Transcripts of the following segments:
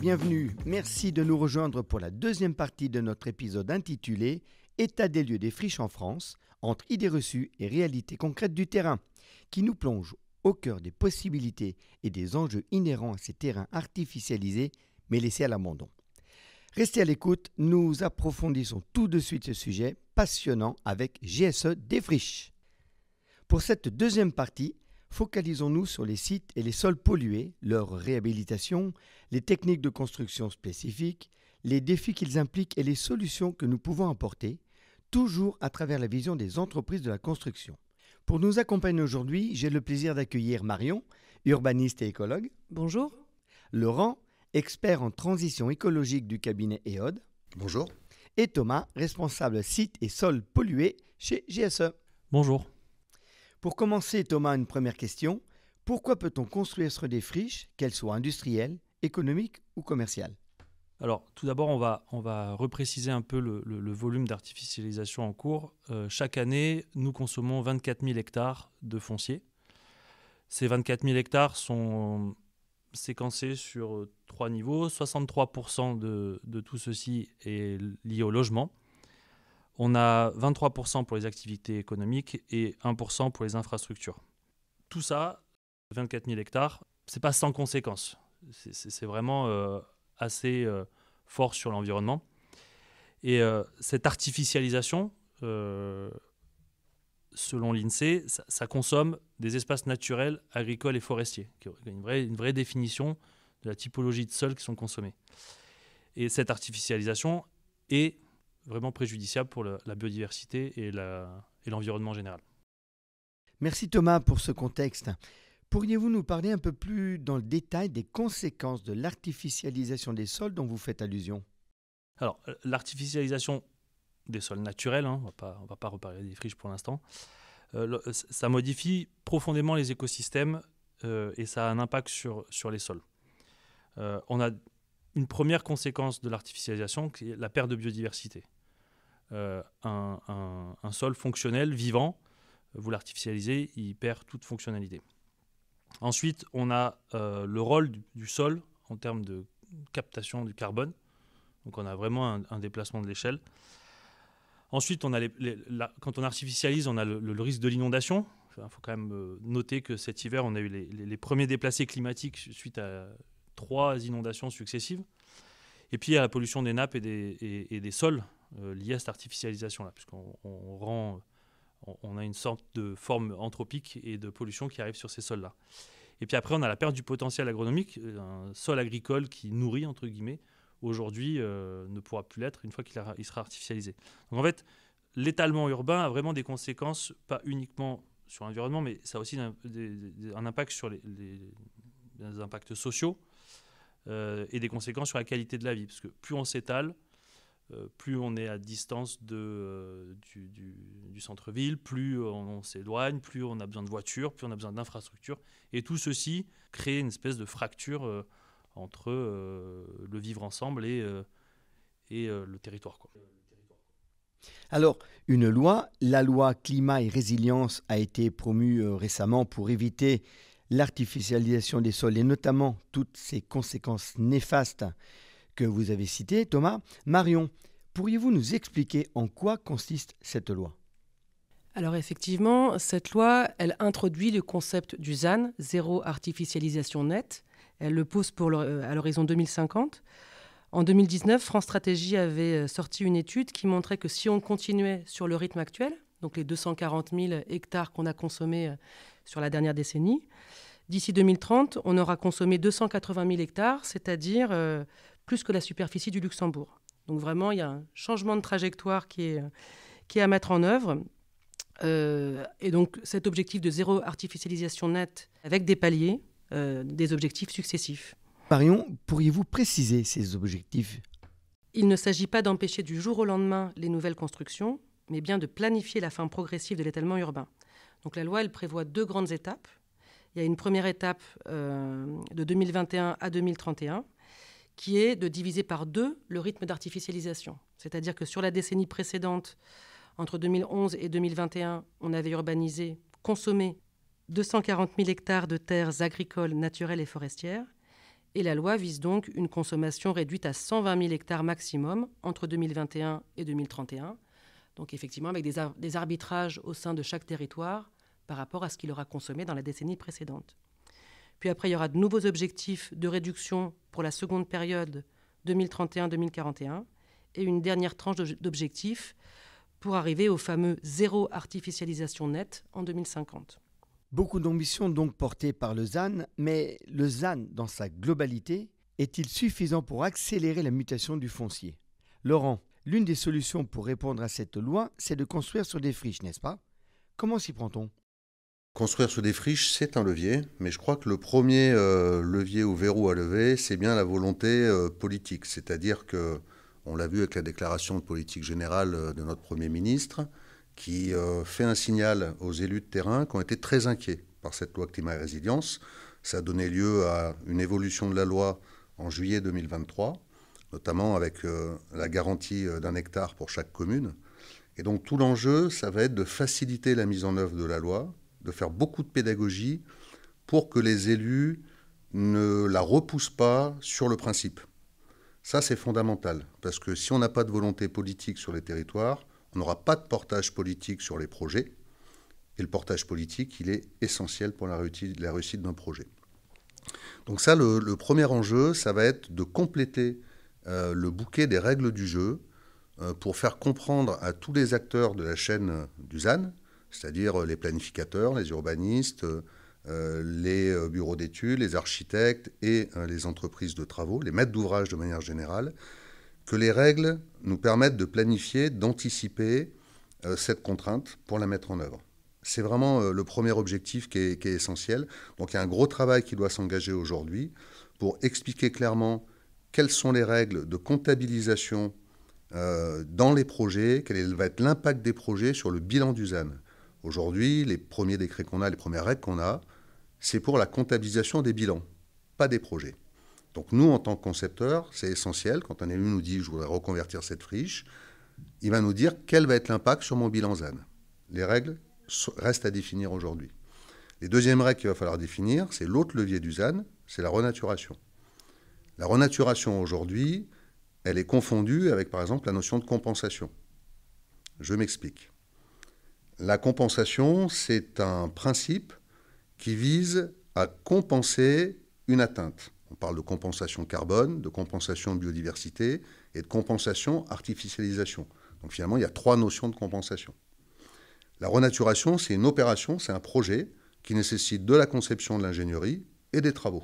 bienvenue. Merci de nous rejoindre pour la deuxième partie de notre épisode intitulé « État des lieux des friches en France, entre idées reçues et réalités concrètes du terrain », qui nous plonge au cœur des possibilités et des enjeux inhérents à ces terrains artificialisés mais laissés à l'abandon. Restez à l'écoute, nous approfondissons tout de suite ce sujet passionnant avec GSE des friches. Pour cette deuxième partie, focalisons-nous sur les sites et les sols pollués, leur réhabilitation, les techniques de construction spécifiques, les défis qu'ils impliquent et les solutions que nous pouvons apporter, toujours à travers la vision des entreprises de la construction. Pour nous accompagner aujourd'hui, j'ai le plaisir d'accueillir Marion, urbaniste et écologue. Bonjour. Laurent, expert en transition écologique du cabinet EOD. Bonjour. Et Thomas, responsable sites et sols pollués chez GSE. Bonjour. Pour commencer, Thomas, une première question. Pourquoi peut-on construire sur des friches, qu'elles soient industrielles, économiques ou commerciales ? Alors, tout d'abord, on va repréciser un peu le volume d'artificialisation en cours. Chaque année, nous consommons 24 000 hectares de foncier. Ces 24 000 hectares sont séquencés sur 3 niveaux. 63% de tout ceci est lié au logement. On a 23% pour les activités économiques et 1% pour les infrastructures. Tout ça, 24 000 hectares, ce n'est pas sans conséquences. C'est vraiment assez fort sur l'environnement. Et cette artificialisation, selon l'INSEE, ça consomme des espaces naturels, agricoles et forestiers. Une vraie définition de la typologie de sols qui sont consommés. Et cette artificialisation est vraiment préjudiciable pour la biodiversité et l'environnement général. Merci Thomas pour ce contexte. Pourriez-vous nous parler un peu plus dans le détail des conséquences de l'artificialisation des sols dont vous faites allusion ? Alors, l'artificialisation des sols naturels, on va pas reparler des friches pour l'instant, ça modifie profondément les écosystèmes et ça a un impact sur les sols. On a une première conséquence de l'artificialisation qui est la perte de biodiversité. Un sol fonctionnel, vivant, vous l'artificialisez, il perd toute fonctionnalité. Ensuite, on a le rôle du sol en termes de captation du carbone. Donc on a vraiment un déplacement de l'échelle. Ensuite, quand on artificialise, on a le risque de l'inondation. Il faut quand même noter que cet hiver, on a eu les premiers déplacés climatiques suite à 3 inondations successives. Et puis, il y a la pollution des nappes et des sols liés à cette artificialisation-là, puisqu'on a une sorte de forme anthropique et de pollution qui arrive sur ces sols-là. Et puis après, on a la perte du potentiel agronomique. Un sol agricole qui nourrit, entre guillemets, aujourd'hui ne pourra plus l'être une fois qu'il sera artificialisé. Donc en fait, l'étalement urbain a vraiment des conséquences, pas uniquement sur l'environnement, mais ça a aussi un impact sur les impacts sociaux et des conséquences sur la qualité de la vie. Parce que plus on s'étale, plus on est à distance du centre-ville, plus on s'éloigne, plus on a besoin de voitures, plus on a besoin d'infrastructures. Et tout ceci crée une espèce de fracture entre le vivre ensemble et le territoire, quoi. Alors, une loi, la loi climat et résilience, a été promue récemment pour éviter l'artificialisation des sols et notamment toutes ces conséquences néfastes que vous avez citées. Thomas, Marion, pourriez-vous nous expliquer en quoi consiste cette loi ? Alors effectivement, cette loi, elle introduit le concept du ZAN, zéro artificialisation nette. Elle le pose à l'horizon 2050. En 2019, France Stratégie avait sorti une étude qui montrait que si on continuait sur le rythme actuel, donc les 240 000 hectares qu'on a consommés sur la dernière décennie, d'ici 2030, on aura consommé 280 000 hectares, c'est-à-dire plus que la superficie du Luxembourg. Donc vraiment, il y a un changement de trajectoire qui est à mettre en œuvre. Et donc cet objectif de zéro artificialisation nette avec des paliers, des objectifs successifs. Marion, pourriez-vous préciser ces objectifs ? Il ne s'agit pas d'empêcher du jour au lendemain les nouvelles constructions, mais bien de planifier la fin progressive de l'étalement urbain. Donc la loi, elle prévoit 2 grandes étapes. Il y a une première étape de 2021 à 2031 qui est de diviser par 2 le rythme d'artificialisation. C'est-à-dire que sur la décennie précédente, entre 2011 et 2021, on avait urbanisé, consommé 240 000 hectares de terres agricoles, naturelles et forestières. Et la loi vise donc une consommation réduite à 120 000 hectares maximum entre 2021 et 2031. Donc effectivement, avec des arbitrages au sein de chaque territoire par rapport à ce qu'il aura consommé dans la décennie précédente. Puis après, il y aura de nouveaux objectifs de réduction pour la seconde période 2031-2041 et une dernière tranche d'objectifs pour arriver au fameux zéro artificialisation nette en 2050. Beaucoup d'ambitions donc portées par le ZAN, mais le ZAN dans sa globalité est-il suffisant pour accélérer la mutation du foncier? Laurent, l'une des solutions pour répondre à cette loi, c'est de construire sur des friches, n'est-ce pas? Comment s'y prend-on? Construire sur des friches, c'est un levier, mais je crois que le premier levier ou verrou à lever, c'est bien la volonté politique. C'est-à-dire que, on l'a vu avec la déclaration de politique générale de notre Premier ministre, qui fait un signal aux élus de terrain qui ont été très inquiets par cette loi climat et résilience. Ça a donné lieu à une évolution de la loi en juillet 2023, notamment avec la garantie d'1 hectare pour chaque commune. Et donc tout l'enjeu, ça va être de faciliter la mise en œuvre de la loi, de faire beaucoup de pédagogie pour que les élus ne la repoussent pas sur le principe. Ça, c'est fondamental, parce que si on n'a pas de volonté politique sur les territoires, on n'aura pas de portage politique sur les projets. Et le portage politique, il est essentiel pour la réussite d'un projet. Donc ça, le premier enjeu, ça va être de compléter le bouquet des règles du jeu pour faire comprendre à tous les acteurs de la chaîne du ZAN, c'est-à-dire les planificateurs, les urbanistes, les bureaux d'études, les architectes et les entreprises de travaux, les maîtres d'ouvrage de manière générale, que les règles nous permettent de planifier, d'anticiper cette contrainte pour la mettre en œuvre. C'est vraiment le premier objectif qui est essentiel. Donc il y a un gros travail qui doit s'engager aujourd'hui pour expliquer clairement quelles sont les règles de comptabilisation dans les projets, quel va être l'impact des projets sur le bilan du ZAN. Aujourd'hui, les premiers décrets qu'on a, les premières règles qu'on a, c'est pour la comptabilisation des bilans, pas des projets. Donc nous, en tant que concepteurs, c'est essentiel. Quand un élu nous dit « je voudrais reconvertir cette friche », il va nous dire quel va être l'impact sur mon bilan ZAN. Les règles restent à définir aujourd'hui. Les deuxièmes règles qu'il va falloir définir, c'est l'autre levier du ZAN, c'est la renaturation. La renaturation aujourd'hui, elle est confondue avec, par exemple, la notion de compensation. Je m'explique. La compensation, c'est un principe qui vise à compenser une atteinte. On parle de compensation carbone, de compensation biodiversité et de compensation artificialisation. Donc finalement, il y a 3 notions de compensation. La renaturation, c'est une opération, c'est un projet qui nécessite de la conception de l'ingénierie et des travaux.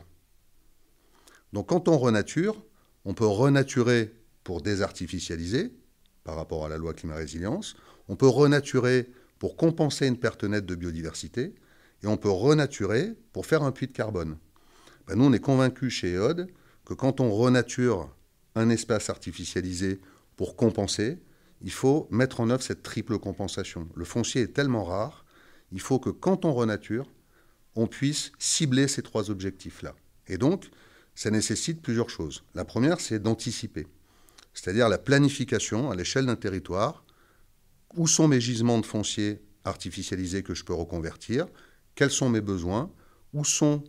Donc quand on renature, on peut renaturer pour désartificialiser par rapport à la loi climat-résilience, on peut renaturer pour compenser une perte nette de biodiversité, et on peut renaturer pour faire un puits de carbone. Ben nous, on est convaincus chez EOD que quand on renature un espace artificialisé pour compenser, il faut mettre en œuvre cette triple compensation. Le foncier est tellement rare, il faut que quand on renature, on puisse cibler ces 3 objectifs-là. Et donc, ça nécessite plusieurs choses. La première, c'est d'anticiper, c'est-à-dire la planification à l'échelle d'un territoire. Où sont mes gisements de foncier artificialisés que je peux reconvertir? Quels sont mes besoins? Où sont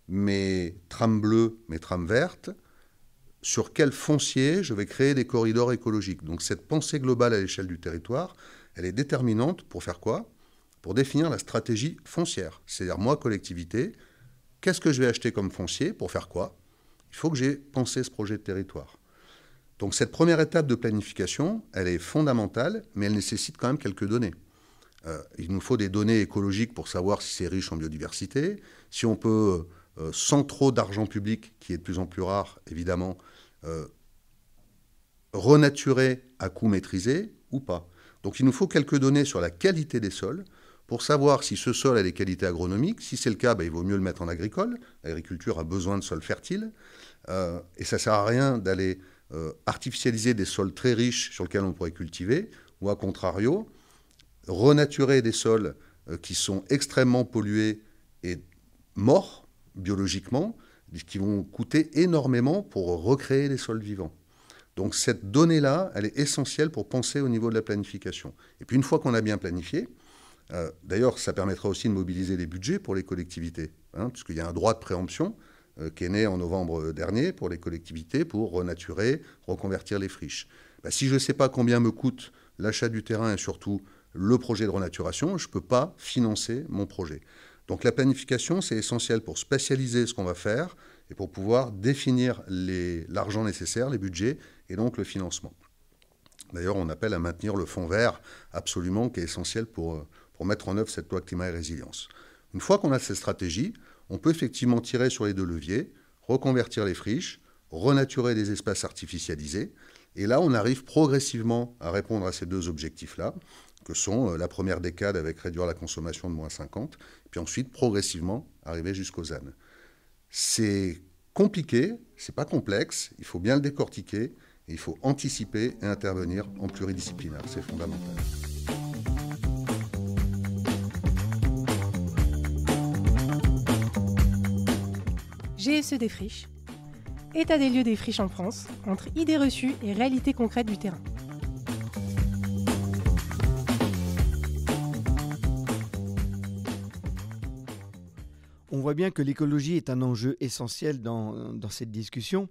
mes trames bleues, mes trames vertes? Sur quel foncier je vais créer des corridors écologiques? Donc cette pensée globale à l'échelle du territoire, elle est déterminante pour faire quoi? Pour définir la stratégie foncière. C'est-à-dire, moi, collectivité, qu'est-ce que je vais acheter comme foncier? Pour faire quoi? Il faut que j'ai pensé ce projet de territoire. Donc cette première étape de planification, elle est fondamentale, mais elle nécessite quand même quelques données. Il nous faut des données écologiques pour savoir si c'est riche en biodiversité, si on peut, sans trop d'argent public, qui est de plus en plus rare, évidemment, renaturer à coût maîtrisé ou pas. Donc il nous faut quelques données sur la qualité des sols pour savoir si ce sol a des qualités agronomiques. Si c'est le cas, ben, il vaut mieux le mettre en agricole. L'agriculture a besoin de sols fertiles. Et ça ne sert à rien d'aller artificialiser des sols très riches sur lesquels on pourrait cultiver, ou à contrario, renaturer des sols qui sont extrêmement pollués et morts biologiquement, qui vont coûter énormément pour recréer des sols vivants. Donc cette donnée-là, elle est essentielle pour penser au niveau de la planification. Et puis une fois qu'on a bien planifié, d'ailleurs ça permettra aussi de mobiliser les budgets pour les collectivités, puisqu'il y a un droit de préemption. qui est né en novembre dernier pour les collectivités pour renaturer, reconvertir les friches. Si je ne sais pas combien me coûte l'achat du terrain et surtout le projet de renaturation, je ne peux pas financer mon projet. Donc la planification, c'est essentiel pour spécialiser ce qu'on va faire et pour pouvoir définir l'argent nécessaire, les budgets et donc le financement. D'ailleurs, on appelle à maintenir le fonds vert absolument, qui est essentiel pour mettre en œuvre cette loi climat et résilience. Une fois qu'on a cette stratégie, on peut effectivement tirer sur les deux leviers, reconvertir les friches, renaturer des espaces artificialisés. Et là, on arrive progressivement à répondre à ces deux objectifs-là, que sont la première décade avec réduire la consommation de -50, puis ensuite progressivement arriver jusqu'au ZAN. C'est compliqué, c'est pas complexe, il faut bien le décortiquer, et il faut anticiper et intervenir en pluridisciplinaire, c'est fondamental. GSE des friches. État des lieux des friches en France, entre idées reçues et réalités concrètes du terrain. On voit bien que l'écologie est un enjeu essentiel dans cette discussion.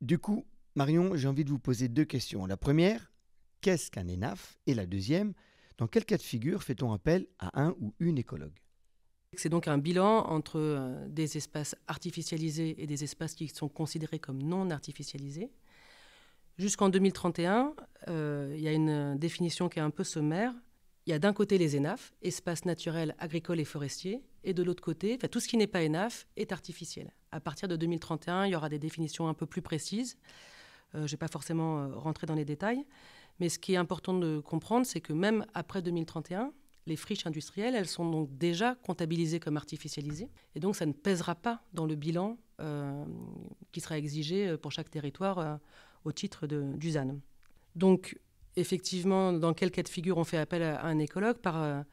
Du coup, Marion, j'ai envie de vous poser deux questions. La première, qu'est-ce qu'un ENAF? Et la deuxième, dans quel cas de figure fait-on appel à un ou une écologue? C'est donc un bilan entre des espaces artificialisés et des espaces qui sont considérés comme non artificialisés. Jusqu'en 2031, il y a une définition qui est un peu sommaire. Il y a d'un côté les ENAF, espaces naturels, agricoles et forestiers, et de l'autre côté, tout ce qui n'est pas ENAF est artificiel. À partir de 2031, il y aura des définitions un peu plus précises. Je ne vais pas forcément rentrer dans les détails, mais ce qui est important de comprendre, c'est que même après 2031, les friches industrielles, elles sont donc déjà comptabilisées comme artificialisées, et donc ça ne pèsera pas dans le bilan qui sera exigé pour chaque territoire au titre du ZAN. Donc, effectivement, dans quel cas de figure on fait appel à un écologue par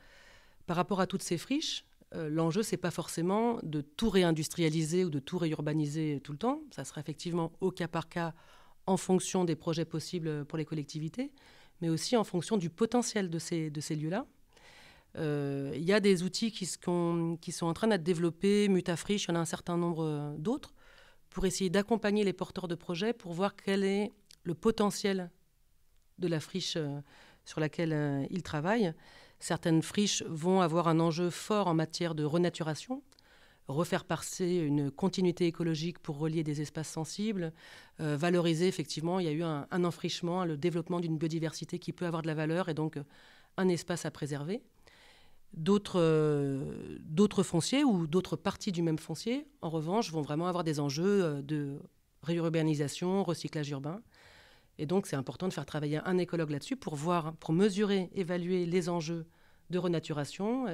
rapport à toutes ces friches? L'enjeu, ce n'est pas forcément de tout réindustrialiser ou de tout réurbaniser tout le temps. Ça sera effectivement au cas par cas en fonction des projets possibles pour les collectivités, mais aussi en fonction du potentiel de ces lieux-là. Il y a des outils qui sont en train d'être développés, Mutafriche, il y en a un certain nombre d'autres, pour essayer d'accompagner les porteurs de projets pour voir quel est le potentiel de la friche sur laquelle ils travaillent. Certaines friches vont avoir un enjeu fort en matière de renaturation, refaire passer une continuité écologique pour relier des espaces sensibles, valoriser effectivement, il y a eu un enfrichement, le développement d'une biodiversité qui peut avoir de la valeur et donc un espace à préserver. D'autres fonciers ou d'autres parties du même foncier, en revanche, vont vraiment avoir des enjeux de réurbanisation, recyclage urbain. Et donc, c'est important de faire travailler un écologue là-dessus pour mesurer, évaluer les enjeux de renaturation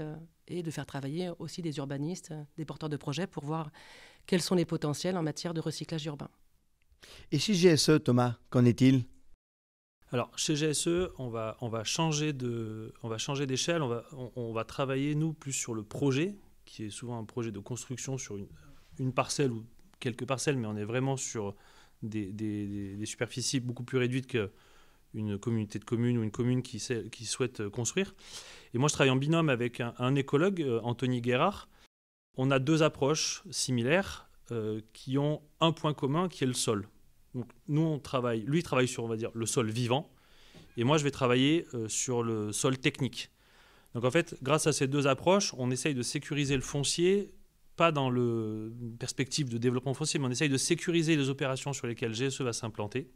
et de faire travailler aussi des urbanistes, des porteurs de projets pour voir quels sont les potentiels en matière de recyclage urbain. Et chez GSE, Thomas, qu'en est-il? Alors, chez GSE, on va changer d'échelle. On va travailler, nous, plus sur le projet, qui est souvent un projet de construction sur une parcelle ou quelques parcelles, mais on est vraiment sur des superficies beaucoup plus réduites qu'une communauté de communes ou une commune qui souhaite construire. Et moi, je travaille en binôme avec un écologue, Anthony Guérard. On a deux approches similaires qui ont un point commun, qui est le sol. Donc, lui il travaille sur, on va dire, le sol vivant, et moi, je vais travailler sur le sol technique. Donc, en fait, grâce à ces deux approches, on essaye de sécuriser le foncier, pas dans la perspective de développement foncier, mais on essaye de sécuriser les opérations sur lesquelles GSE va s'implanter,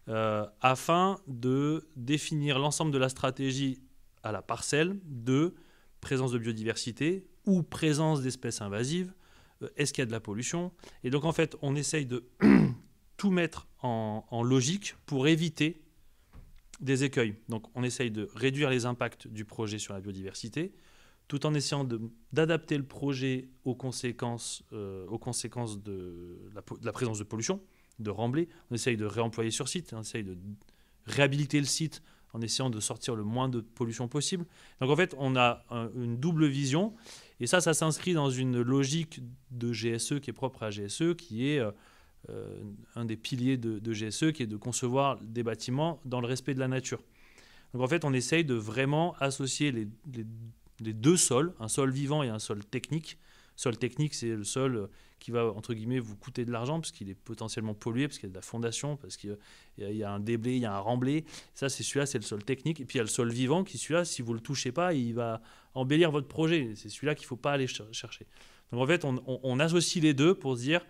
afin de définir l'ensemble de la stratégie à la parcelle de présence de biodiversité ou présence d'espèces invasives, est-ce qu'il y a de la pollution? Et donc, en fait, on essaye de tout mettre en logique pour éviter des écueils. Donc, on essaye de réduire les impacts du projet sur la biodiversité, tout en essayant d'adapter le projet aux conséquences de la présence de pollution, de remblai. On essaye de réemployer sur site, on essaye de réhabiliter le site en essayant de sortir le moins de pollution possible. Donc en fait, on a une double vision, et ça s'inscrit dans une logique de GSE qui est propre à GSE, qui est un des piliers de GSE, qui est de concevoir des bâtiments dans le respect de la nature. Donc en fait, on essaye de vraiment associer les deux sols, un sol vivant et un sol technique, Sol technique, c'est le sol qui va, entre guillemets, vous coûter de l'argent parce qu'il est potentiellement pollué, parce qu'il y a de la fondation, parce qu'il y a un déblai, il y a un remblai. Ça, celui-là, c'est le sol technique. Et puis, il y a le sol vivant qui, celui-là, si vous ne le touchez pas, il va embellir votre projet. C'est celui-là qu'il ne faut pas aller chercher. Donc, en fait, on associe les deux pour se dire,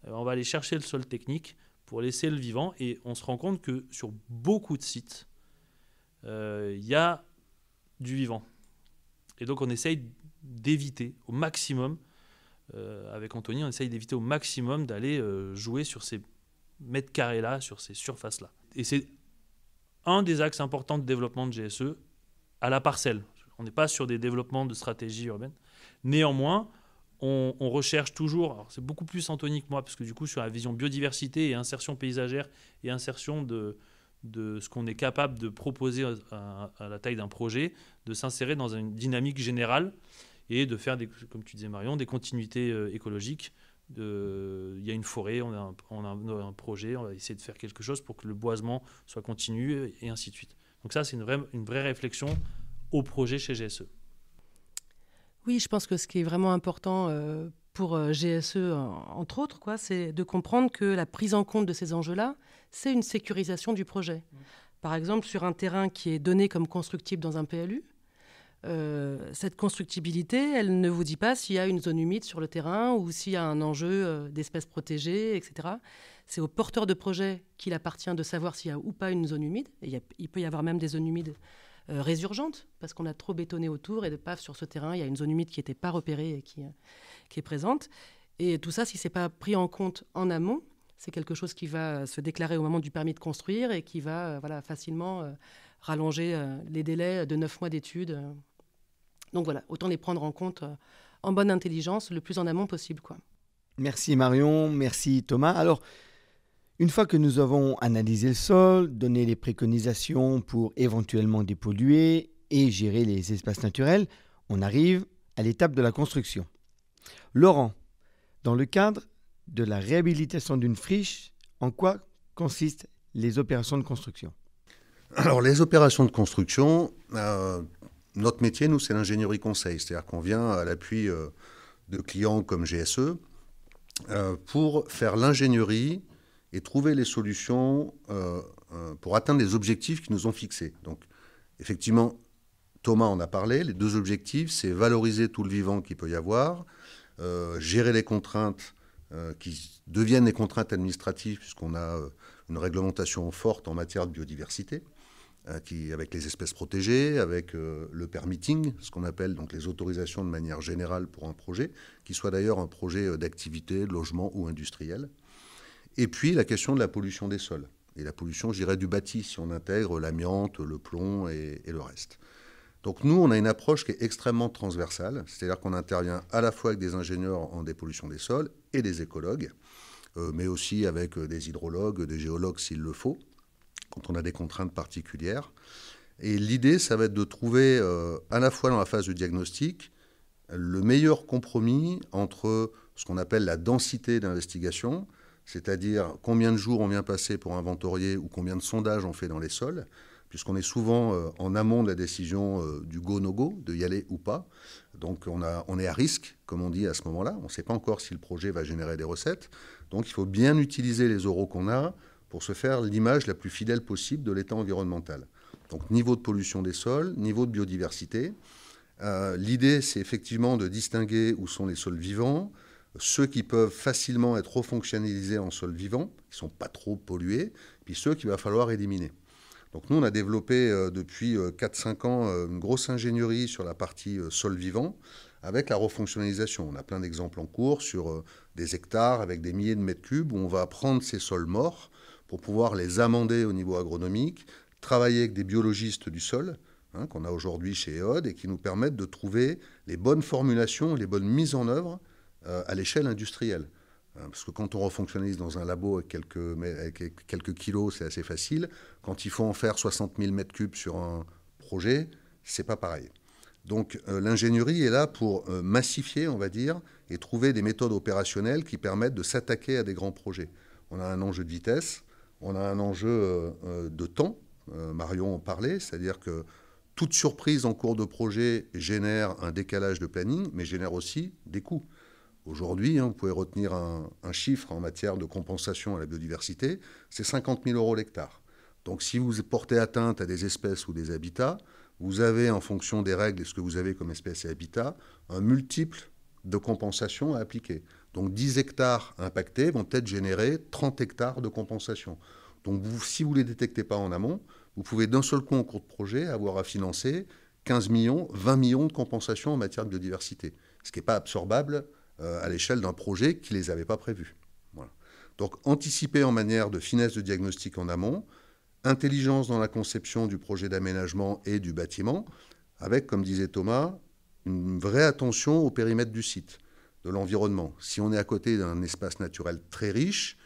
on va aller chercher le sol technique pour laisser le vivant. Et on se rend compte que sur beaucoup de sites, il y a du vivant. Et donc, on essaye d'éviter au maximum, avec Anthony, on essaye d'éviter au maximum d'aller jouer sur ces mètres carrés-là, sur ces surfaces-là. Et c'est un des axes importants de développement de GSE à la parcelle. On n'est pas sur des développements de stratégie urbaine. Néanmoins, on recherche toujours, alors c'est beaucoup plus Anthony que moi, parce que du coup, sur la vision biodiversité et insertion paysagère et insertion de ce qu'on est capable de proposer à la taille d'un projet, de s'insérer dans une dynamique générale et de faire, comme tu disais Marion, des continuités écologiques. Il y a une forêt, on a un projet, on va essayer de faire quelque chose pour que le boisement soit continu et ainsi de suite. Donc ça, c'est une vraie réflexion au projet chez GSE. Oui, je pense que ce qui est vraiment important pour GSE, entre autres, c'est de comprendre que la prise en compte de ces enjeux-là, c'est une sécurisation du projet. Par exemple, sur un terrain qui est donné comme constructible dans un PLU, cette constructibilité, elle ne vous dit pas s'il y a une zone humide sur le terrain ou s'il y a un enjeu d'espèces protégées, etc. C'est au porteur de projet qu'il appartient de savoir s'il y a ou pas une zone humide. Et il peut y avoir même des zones humides résurgentes, parce qu'on a trop bétonné autour et de paf, sur ce terrain, il y a une zone humide qui n'était pas repérée et qui est présente. Et tout ça, si ce n'est pas pris en compte en amont, c'est quelque chose qui va se déclarer au moment du permis de construire et qui va facilement rallonger les délais de 9 mois d'études. Donc voilà, autant les prendre en compte en bonne intelligence, le plus en amont possible, quoi. Merci Marion, merci Thomas. Alors, une fois que nous avons analysé le sol, donné les préconisations pour éventuellement dépolluer et gérer les espaces naturels, on arrive à l'étape de la construction. Laurent, dans le cadre de la réhabilitation d'une friche, en quoi consistent les opérations de construction ? Alors, les opérations de construction, notre métier, nous, c'est l'ingénierie conseil. C'est-à-dire qu'on vient à l'appui de clients comme GSE pour faire l'ingénierie et trouver les solutions pour atteindre les objectifs qui nous ont fixés. Donc, effectivement, Thomas en a parlé. Les deux objectifs, c'est valoriser tout le vivant qu'il peut y avoir, gérer les contraintes qui deviennent des contraintes administratives, puisqu'on a une réglementation forte en matière de biodiversité, avec les espèces protégées, avec le permitting, ce qu'on appelle donc les autorisations de manière générale pour un projet, qui soit d'ailleurs un projet d'activité, de logement ou industriel. Et puis la question de la pollution des sols. Et la pollution, je dirais, du bâti, si on intègre l'amiante, le plomb et le reste. Donc nous, on a une approche qui est extrêmement transversale, c'est-à-dire qu'on intervient à la fois avec des ingénieurs en dépollution des sols et des écologues, mais aussi avec des hydrologues, des géologues s'il le faut, quand on a des contraintes particulières. Et l'idée, ça va être de trouver, à la fois dans la phase de diagnostic, le meilleur compromis entre ce qu'on appelle la densité d'investigation, c'est-à-dire combien de jours on vient passer pour inventorier ou combien de sondages on fait dans les sols, puisqu'on est souvent en amont de la décision du go-no-go, de y aller ou pas. Donc on est à risque, comme on dit à ce moment-là. On ne sait pas encore si le projet va générer des recettes. Donc il faut bien utiliser les oraux qu'on a pour se faire l'image la plus fidèle possible de l'état environnemental. Donc niveau de pollution des sols, niveau de biodiversité. L'idée, c'est effectivement de distinguer où sont les sols vivants, ceux qui peuvent facilement être refonctionnalisés en sols vivants, qui ne sont pas trop pollués, puis ceux qu'il va falloir éliminer. Donc nous, on a développé depuis 4-5 ans une grosse ingénierie sur la partie sol vivant avec la refonctionnalisation. On a plein d'exemples en cours sur des hectares avec des milliers de mètres cubes où on va prendre ces sols morts pour pouvoir les amender au niveau agronomique, travailler avec des biologistes du sol, qu'on a aujourd'hui chez EOD, et qui nous permettent de trouver les bonnes formulations, les bonnes mises en œuvre à l'échelle industrielle. Parce que quand on refonctionnalise dans un labo avec quelques kilos, c'est assez facile. Quand il faut en faire 60 000 mètres cubes sur un projet, c'est pas pareil. Donc l'ingénierie est là pour massifier, on va dire, et trouver des méthodes opérationnelles qui permettent de s'attaquer à des grands projets. On a un enjeu de vitesse, on a un enjeu de temps. Marion en parlait, c'est-à-dire que toute surprise en cours de projet génère un décalage de planning, mais génère aussi des coûts. Aujourd'hui, vous pouvez retenir un chiffre en matière de compensation à la biodiversité, c'est 50 000 € l'hectare. Donc si vous portez atteinte à des espèces ou des habitats, vous avez, en fonction des règles et ce que vous avez comme espèces et habitats, un multiple de compensation à appliquer. Donc 10 hectares impactés vont peut-être générer 30 hectares de compensation. Donc si vous ne les détectez pas en amont, vous pouvez d'un seul coup en cours de projet avoir à financer 15 millions, 20 millions de compensations en matière de biodiversité, ce qui n'est pas absorbable à l'échelle d'un projet qui ne les avait pas prévus. Voilà. Donc anticiper en manière de finesse de diagnostic en amont, intelligence dans la conception du projet d'aménagement et du bâtiment, avec, comme disait Thomas, une vraie attention au périmètre du site, de l'environnement. Si on est à côté d'un espace naturel très riche,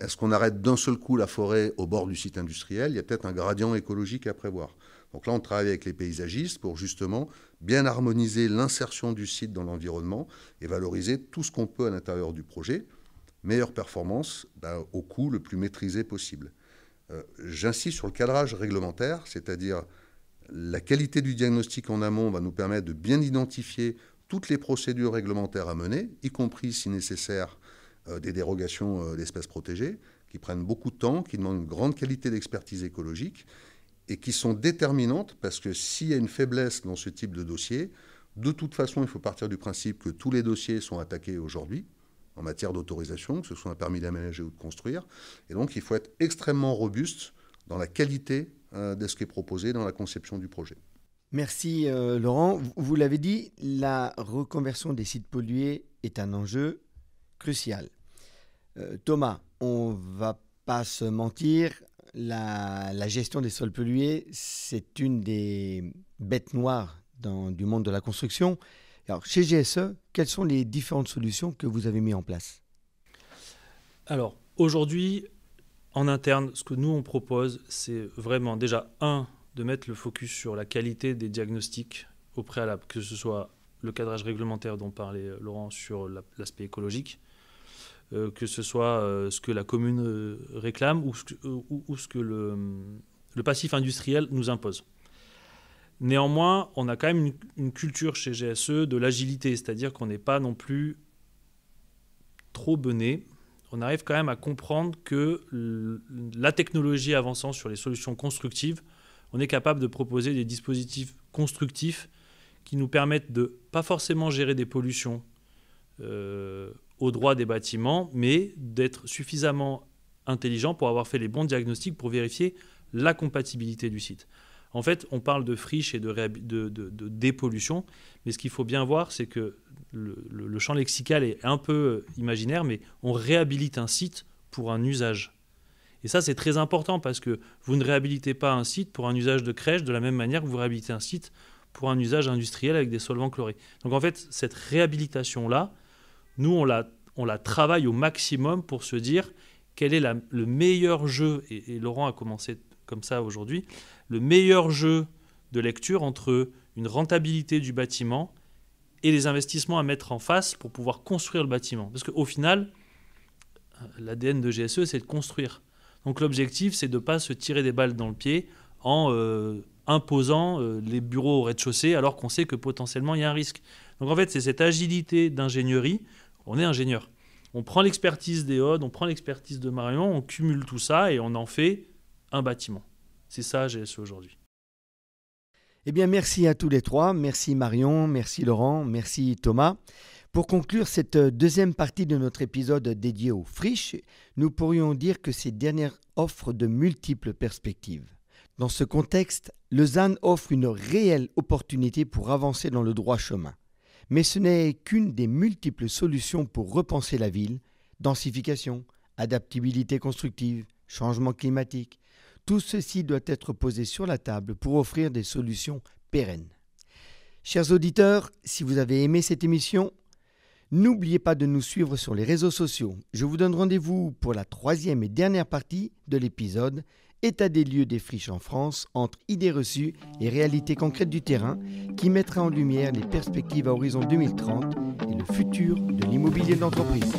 est-ce qu'on arrête d'un seul coup la forêt au bord du site industriel ? Il y a peut-être un gradient écologique à prévoir. Donc là, on travaille avec les paysagistes pour justement bien harmoniser l'insertion du site dans l'environnement et valoriser tout ce qu'on peut à l'intérieur du projet. Meilleure performance au coût le plus maîtrisé possible. J'insiste sur le cadrage réglementaire, c'est-à-dire la qualité du diagnostic en amont va nous permettre de bien identifier toutes les procédures réglementaires à mener, y compris, si nécessaire, des dérogations d'espèces protégées, qui prennent beaucoup de temps, qui demandent une grande qualité d'expertise écologique et qui sont déterminantes parce que s'il y a une faiblesse dans ce type de dossier, de toute façon, il faut partir du principe que tous les dossiers sont attaqués aujourd'hui en matière d'autorisation, que ce soit un permis d'aménager ou de construire. Et donc, il faut être extrêmement robuste dans la qualité de ce qui est proposé dans la conception du projet. Merci Laurent. Vous l'avez dit, la reconversion des sites pollués est un enjeu crucial. Thomas, on ne va pas se mentir, la gestion des sols pollués, c'est une des bêtes noires du monde de la construction. Alors, chez GSE, quelles sont les différentes solutions que vous avez mises en place ? Alors, aujourd'hui, en interne, ce que nous, on propose, c'est vraiment déjà, de mettre le focus sur la qualité des diagnostics au préalable, que ce soit le cadrage réglementaire dont parlait Laurent sur l'aspect écologique, que ce soit ce que la commune réclame ou ce que le passif industriel nous impose. Néanmoins, on a quand même une culture chez GSE de l'agilité, c'est-à-dire qu'on n'est pas non plus trop bené. On arrive quand même à comprendre que la technologie avançant sur les solutions constructives, on est capable de proposer des dispositifs constructifs qui nous permettent de pas forcément gérer des pollutions au droit des bâtiments, mais d'être suffisamment intelligent pour avoir fait les bons diagnostics pour vérifier la compatibilité du site. En fait, on parle de friche et de dépollution, mais ce qu'il faut bien voir, c'est que le champ lexical est un peu imaginaire, mais on réhabilite un site pour un usage. Et ça, c'est très important parce que vous ne réhabilitez pas un site pour un usage de crèche de la même manière que vous réhabilitez un site pour un usage industriel avec des solvants chlorés. Donc en fait, cette réhabilitation-là, nous, on la travaille au maximum pour se dire quel est le meilleur jeu, et Laurent a commencé comme ça aujourd'hui, le meilleur jeu de lecture entre une rentabilité du bâtiment et les investissements à mettre en face pour pouvoir construire le bâtiment. Parce qu'au final, l'ADN de GSE, c'est de construire. Donc l'objectif, c'est de ne pas se tirer des balles dans le pied en imposant les bureaux au rez-de-chaussée alors qu'on sait que potentiellement il y a un risque. Donc en fait, c'est cette agilité d'ingénierie. On est ingénieur. On prend l'expertise d'Eod, on prend l'expertise de Marion, on cumule tout ça et on en fait un bâtiment. C'est ça GSE aujourd'hui. Eh bien, merci à tous les trois. Merci Marion, merci Laurent, merci Thomas. Pour conclure cette deuxième partie de notre épisode dédié aux friches, nous pourrions dire que ces dernières offrent de multiples perspectives. Dans ce contexte, le ZAN offre une réelle opportunité pour avancer dans le droit chemin. Mais ce n'est qu'une des multiples solutions pour repenser la ville, densification, adaptabilité constructive, changement climatique. Tout ceci doit être posé sur la table pour offrir des solutions pérennes. Chers auditeurs, si vous avez aimé cette émission, n'oubliez pas de nous suivre sur les réseaux sociaux. Je vous donne rendez-vous pour la troisième et dernière partie de l'épisode État des lieux des friches en France entre idées reçues et réalités concrètes du terrain qui mettra en lumière les perspectives à horizon 2030 et le futur de l'immobilier d'entreprise.